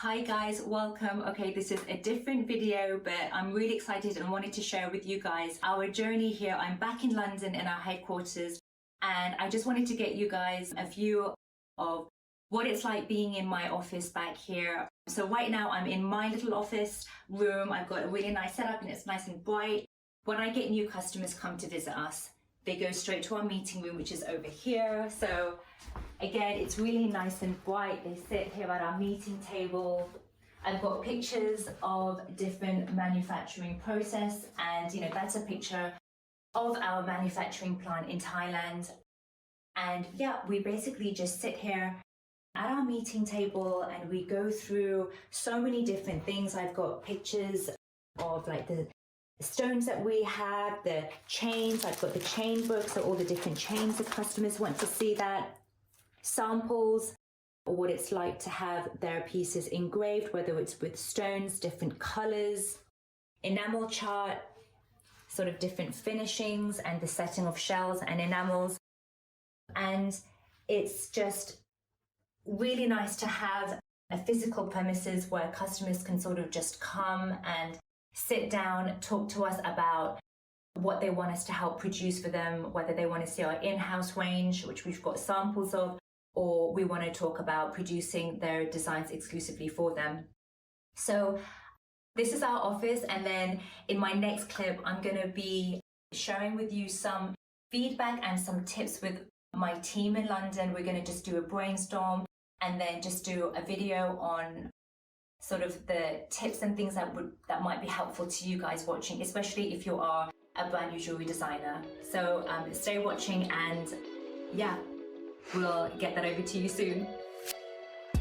Hi guys, welcome. Okay, this is a different video, but I'm really excited and wanted to share with you guys our journey here. I'm back in London in our headquarters, and I just wanted to get you guys a view of what it's like being in my office back here. So right now I'm in my little office room. I've got a really nice setup and it's nice and bright. When I get new customers come to visit us, they go straight to our meeting room, which is over here. So again, it's really nice and bright. They sit here at our meeting table. I've got pictures of different manufacturing process, and that's a picture of our manufacturing plant in Thailand. And yeah, we basically just sit here at our meeting table and we go through so many different things. I've got pictures of like the stones that we have, the chains. I've got the chain book, so all the different chains the customers want to see that. Samples, or what it's like to have their pieces engraved, whether it's with stones, different colors, enamel chart, sort of different finishings and the setting of shells and enamels. And it's just really nice to have a physical premises where customers can sort of just come and sit down, talk to us about what they want us to help produce for them, whether they want to see our in-house range, which we've got samples of, or we want to talk about producing their designs exclusively for them. So this is our office, and then in my next clip I'm going to be sharing with you some feedback and some tips with my team in London. We're going to just do a brainstorm and then just do a video on sort of the tips and things that might be helpful to you guys watching, especially if you are a brand new jewelry designer. So stay watching, and yeah, we'll get that over to you soon.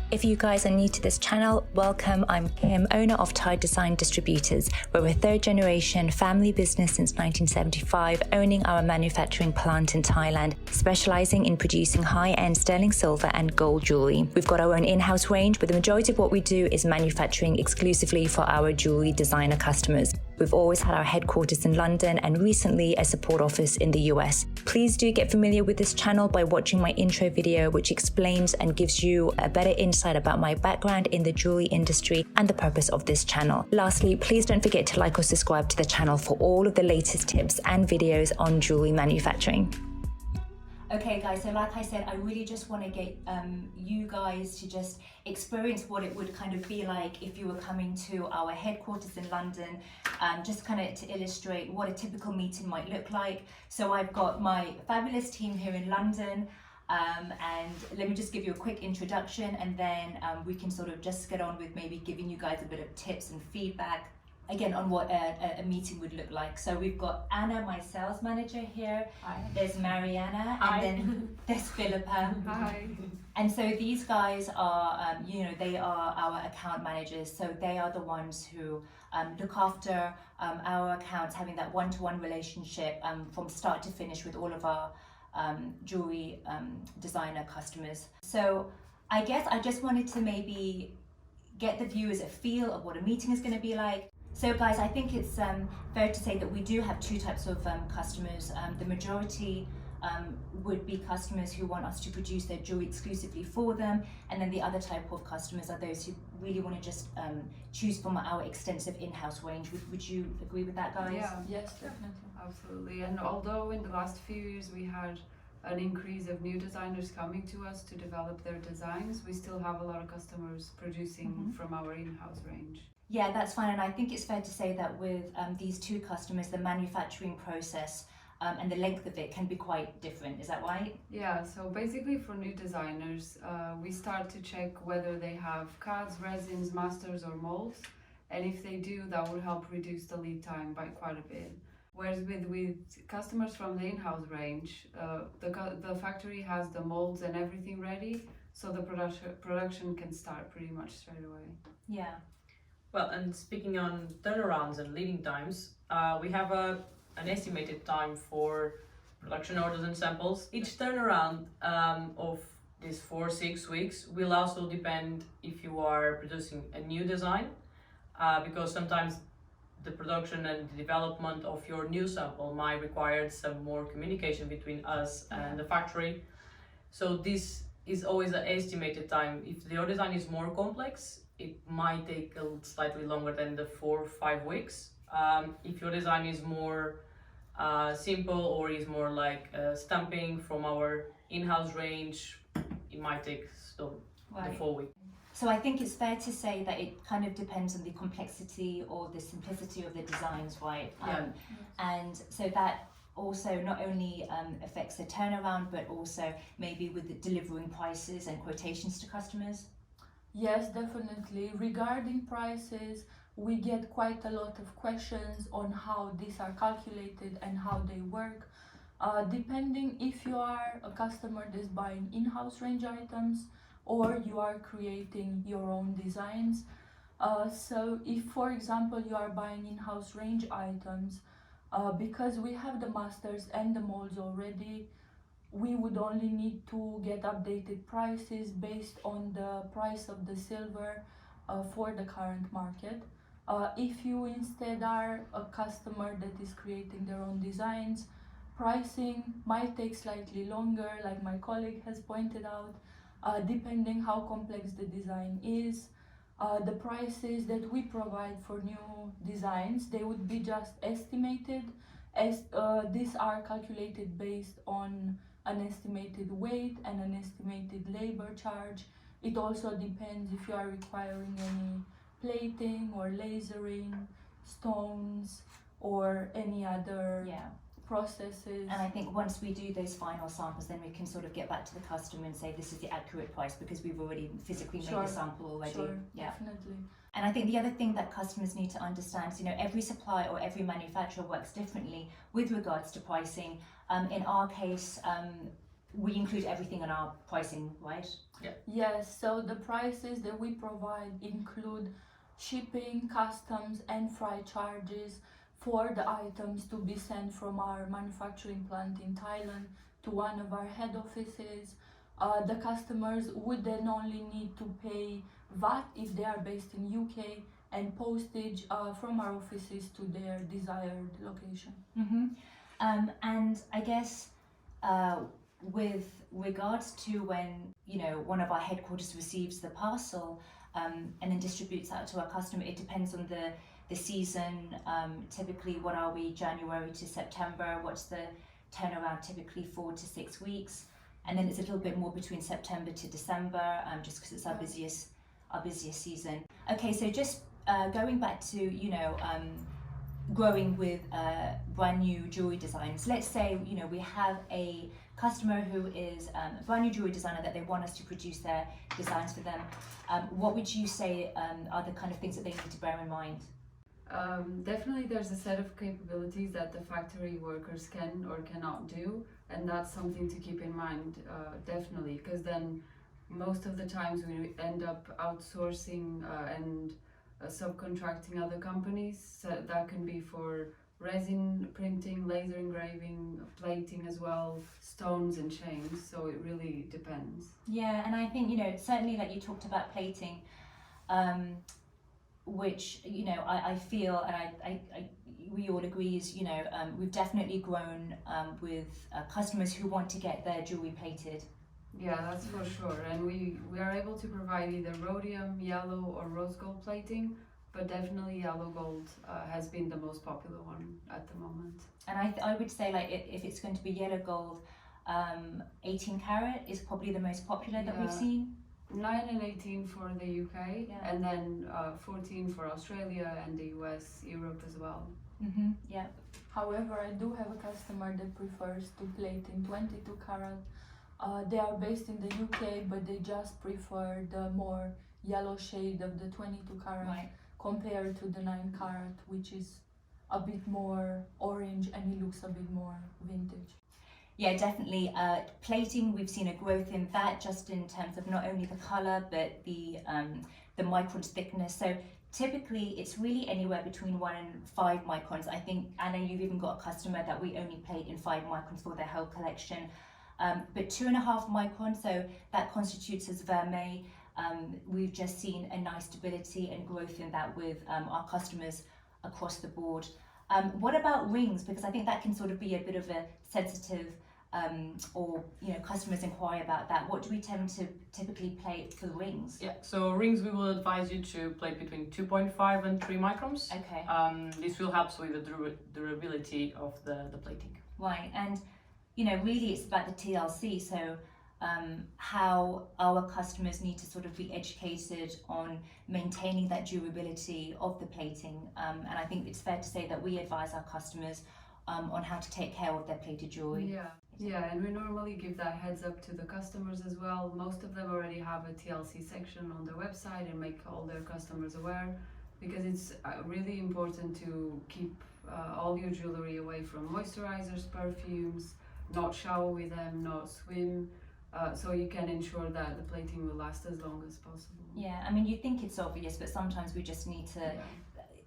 If you guys are new to this channel, welcome. I'm Kim, owner of Thai Design Distributors. We're a third generation family business since 1975, owning our manufacturing plant in Thailand, specializing in producing high-end sterling silver and gold jewelry. We've got our own in-house range, but the majority of what we do is manufacturing exclusively for our jewelry designer customers. We've always had our headquarters in London and recently a support office in the US. Please do get familiar with this channel by watching my intro video, which explains and gives you a better insight about my background in the jewelry industry and the purpose of this channel. Lastly, please don't forget to like or subscribe to the channel for all of the latest tips and videos on jewelry manufacturing. Okay guys, so like I said, I really just want to get you guys to just experience what it would kind of be like if you were coming to our headquarters in London, just kind of to illustrate what a typical meeting might look like. So I've got my fabulous team here in London, and let me just give you a quick introduction, and then we can sort of just get on with maybe giving you guys a bit of tips and feedback again on what a meeting would look like. So we've got Anna, my sales manager here. Hi. There's Mariana. Hi. And then there's Philippa. Hi. And so these guys are, they are our account managers. So they are the ones who look after our accounts, having that one-to-one relationship from start to finish with all of our jewelry designer customers. So I guess I just wanted to maybe get the viewers a feel of what a meeting is going to be like. So guys, I think it's fair to say that we do have two types of customers. The majority would be customers who want us to produce their jewelry exclusively for them, and then the other type of customers are those who really want to just choose from our extensive in-house range. Would you agree with that, guys? Yeah, yes, definitely, absolutely. And although in the last few years we had an increase of new designers coming to us to develop their designs, we still have a lot of customers producing from our in-house range. Yeah, that's fine. And I think it's fair to say that with these two customers, the manufacturing process and the length of it can be quite different. Is that right? Yeah, so basically for new designers, we start to check whether they have CADs, resins, masters or molds. And if they do, that will help reduce the lead time by quite a bit. Whereas with customers from the in-house range, the factory has the molds and everything ready, so the production can start pretty much straight away. Yeah. Well, and speaking on turnarounds and leading times, we have an estimated time for production orders and samples. Each turnaround of these 4-6 weeks will also depend if you are producing a new design, because sometimes the production and the development of your new sample might require some more communication between us and the factory. So this is always an estimated time. If your design is more complex, it might take slightly longer than the 4 or 5 weeks. If your design is more simple or is more like stamping from our in-house range, it might take still the 4 weeks. So I think it's fair to say that it kind of depends on the complexity or the simplicity of the designs, right? And so that also not only affects the turnaround, but also maybe with the delivering prices and quotations to customers. Yes, definitely. Regarding prices, we get quite a lot of questions on how these are calculated and how they work. Depending if you are a customer that's buying in-house range items or you are creating your own designs. So if, for example, you are buying in-house range items, because we have the masters and the molds already, we would only need to get updated prices based on the price of the silver for the current market. If you instead are a customer that is creating their own designs, pricing might take slightly longer, like my colleague has pointed out, depending how complex the design is. The prices that we provide for new designs, they would be just estimated, as these are calculated based on an estimated weight and an estimated labor charge. It also depends if you are requiring any plating or lasering, stones, or any other processes. And I think once we do those final samples, then we can sort of get back to the customer and say this is the accurate price because we've already physically made the sample already. Sure, definitely. And I think the other thing that customers need to understand is, every supplier or every manufacturer works differently with regards to pricing. In our case, we include everything in our pricing, right? Yeah. Yes, so the prices that we provide include shipping, customs, and freight charges for the items to be sent from our manufacturing plant in Thailand to one of our head offices. The customers would then only need to pay VAT if they are based in UK and postage from our offices to their desired location. And I guess with regards to when one of our headquarters receives the parcel and then distributes out to our customer, it depends on the season. Typically, what are we, January to September? What's the turnaround? Typically 4 to 6 weeks, and then it's a little bit more between September to December, just because it's our busiest season. Okay, so just going back to growing with brand new jewelry designs. Let's say we have a customer who is a brand new jewelry designer that they want us to produce their designs for them. What would you say are the kind of things that they need to bear in mind? Definitely there's a set of capabilities that the factory workers can or cannot do, and that's something to keep in mind, definitely, because then most of the times we end up outsourcing and subcontracting other companies. So that can be for resin printing, laser engraving, plating as well, stones and chains, so it really depends. Yeah, and I think certainly like you talked about plating, which I feel, and we all agree is we've definitely grown with customers who want to get their jewelry plated. Yeah, that's for sure, and we are able to provide either rhodium, yellow or rose gold plating, but definitely yellow gold has been the most popular one at the moment. And I would say, like, if it's going to be yellow gold, 18 karat is probably the most popular that we've seen. 9 and 18 for the UK, and then 14 for Australia and the US, Europe as well. Yeah. However, I do have a customer that prefers to plate in 22 karat. They are based in the UK, but they just prefer the more yellow shade of the 22 karat compared to the 9 karat, which is a bit more orange and it looks a bit more vintage. Yeah, definitely. Plating, we've seen a growth in that, just in terms of not only the color but the microns thickness. So typically it's really anywhere between 1 and 5 microns. I think, Anna, you've even got a customer that we only plate in 5 microns for their whole collection. But 2.5 microns, so that constitutes as vermeil. We've just seen a nice stability and growth in that with our customers across the board. What about rings? Because I think that can sort of be a bit of a sensitive or customers inquire about that, what do we tend to typically plate for the rings? Yeah, so rings we will advise you to plate between 2.5 and 3 microns. Okay. This will help with the durability of the plating. Right, and really it's about the TLC, so how our customers need to sort of be educated on maintaining that durability of the plating, and I think it's fair to say that we advise our customers on how to take care of their plated jewelry. Yeah, and we normally give that heads up to the customers as well. Most of them already have a TLC section on their website and make all their customers aware, because it's really important to keep all your jewelry away from moisturizers, perfumes, not shower with them, not swim, so you can ensure that the plating will last as long as possible. Yeah, I mean, you think it's obvious, but sometimes we just need to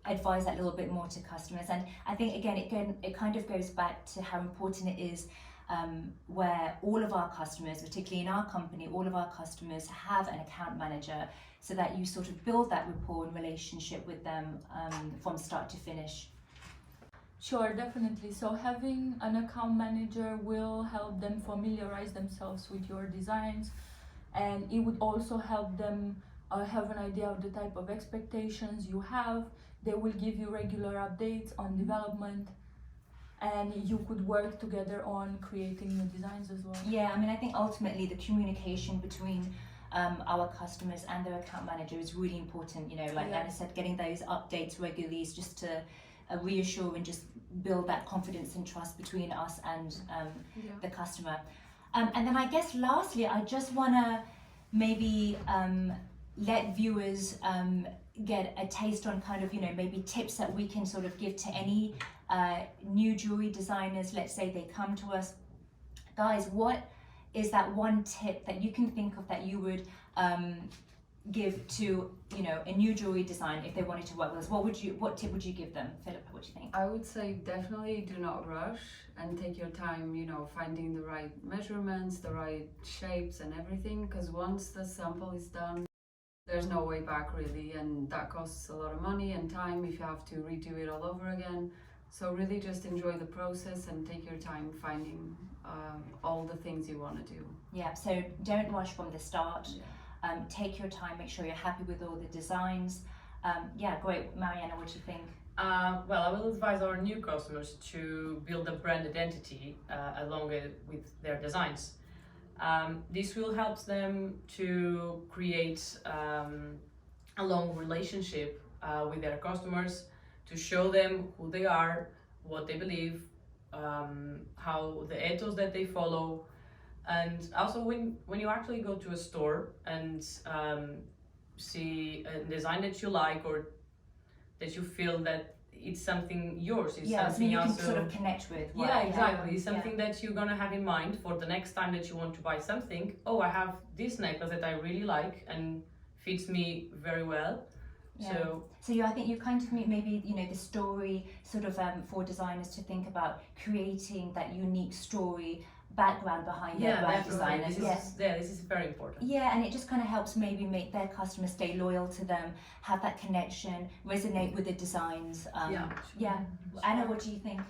advise that a little bit more to customers. And I think again it kind of goes back to how important it is where all of our customers, particularly in our company, all of our customers have an account manager, so that you sort of build that rapport and relationship with them from start to finish. Sure, definitely. So having an account manager will help them familiarize themselves with your designs, and it would also help them have an idea of the type of expectations you have. They will give you regular updates on development, and you could work together on creating new designs as well. Yeah, I mean, I think ultimately the communication between our customers and their account manager is really important. Like Anna said, getting those updates regularly is just to reassure and just build that confidence and trust between us and the customer. And then I guess lastly, I just want to maybe let viewers get a taste on kind of maybe tips that we can sort of give to any new jewelry designers. Let's say they come to us, guys, what is that one tip that you can think of that you would give to a new jewelry design if they wanted to work with us? What tip would you give them, Philippa? What do you think? I would say definitely do not rush and take your time, finding the right measurements, the right shapes and everything, because once the sample is done, there's no way back really, and that costs a lot of money and time if you have to redo it all over again. So really just enjoy the process and take your time finding all the things you want to do. Yeah, so don't rush from the start. Take your time, make sure you're happy with all the designs. Yeah, great. Mariana, what do you think? Well, I will advise our new customers to build a brand identity along with their designs. This will help them to create a long relationship with their customers, to show them who they are, what they believe, how the ethos that they follow. And also when you actually go to a store and see a design that you like, or that you feel that it's something yours, it's something you also can sort of connect with. Yeah, exactly. It's something that you're gonna have in mind for the next time that you want to buy something. Oh, I have this necklace that I really like and fits me very well. Yeah. So I think you kind of maybe the story sort of for designers to think about creating that unique story background behind their brand design. This is very important. Yeah, and it just kind of helps maybe make their customers stay loyal to them, have that connection, resonate with the designs. Anna, what do you think?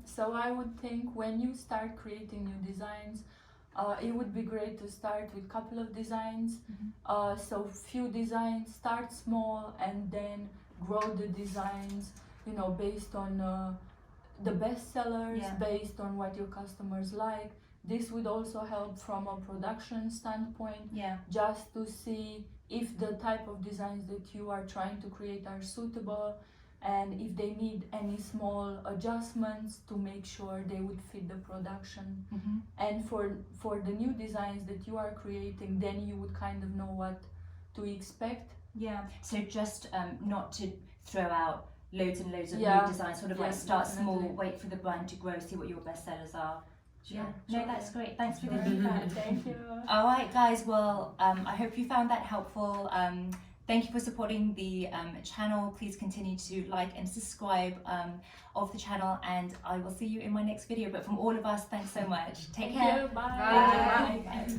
So I would think when you start creating new designs, it would be great to start with a couple of designs. So few designs, start small and then grow the designs, based on the best sellers, based on what your customers like. This would also help from a production standpoint, just to see if the type of designs that you are trying to create are suitable, and if they need any small adjustments to make sure they would fit the production. And for the new designs that you are creating, then you would kind of know what to expect. Yeah, so just not to throw out loads and loads of new designs, sort of like start small, wait for the brand to grow, see what your best sellers are. No, that's great. Thanks for the feedback. Thank you. All right, guys. Well, I hope you found that helpful. Thank you for supporting the channel. Please continue to like and subscribe of the channel, and I will see you in my next video. But from all of us, thanks so much. Take care. Bye. Bye.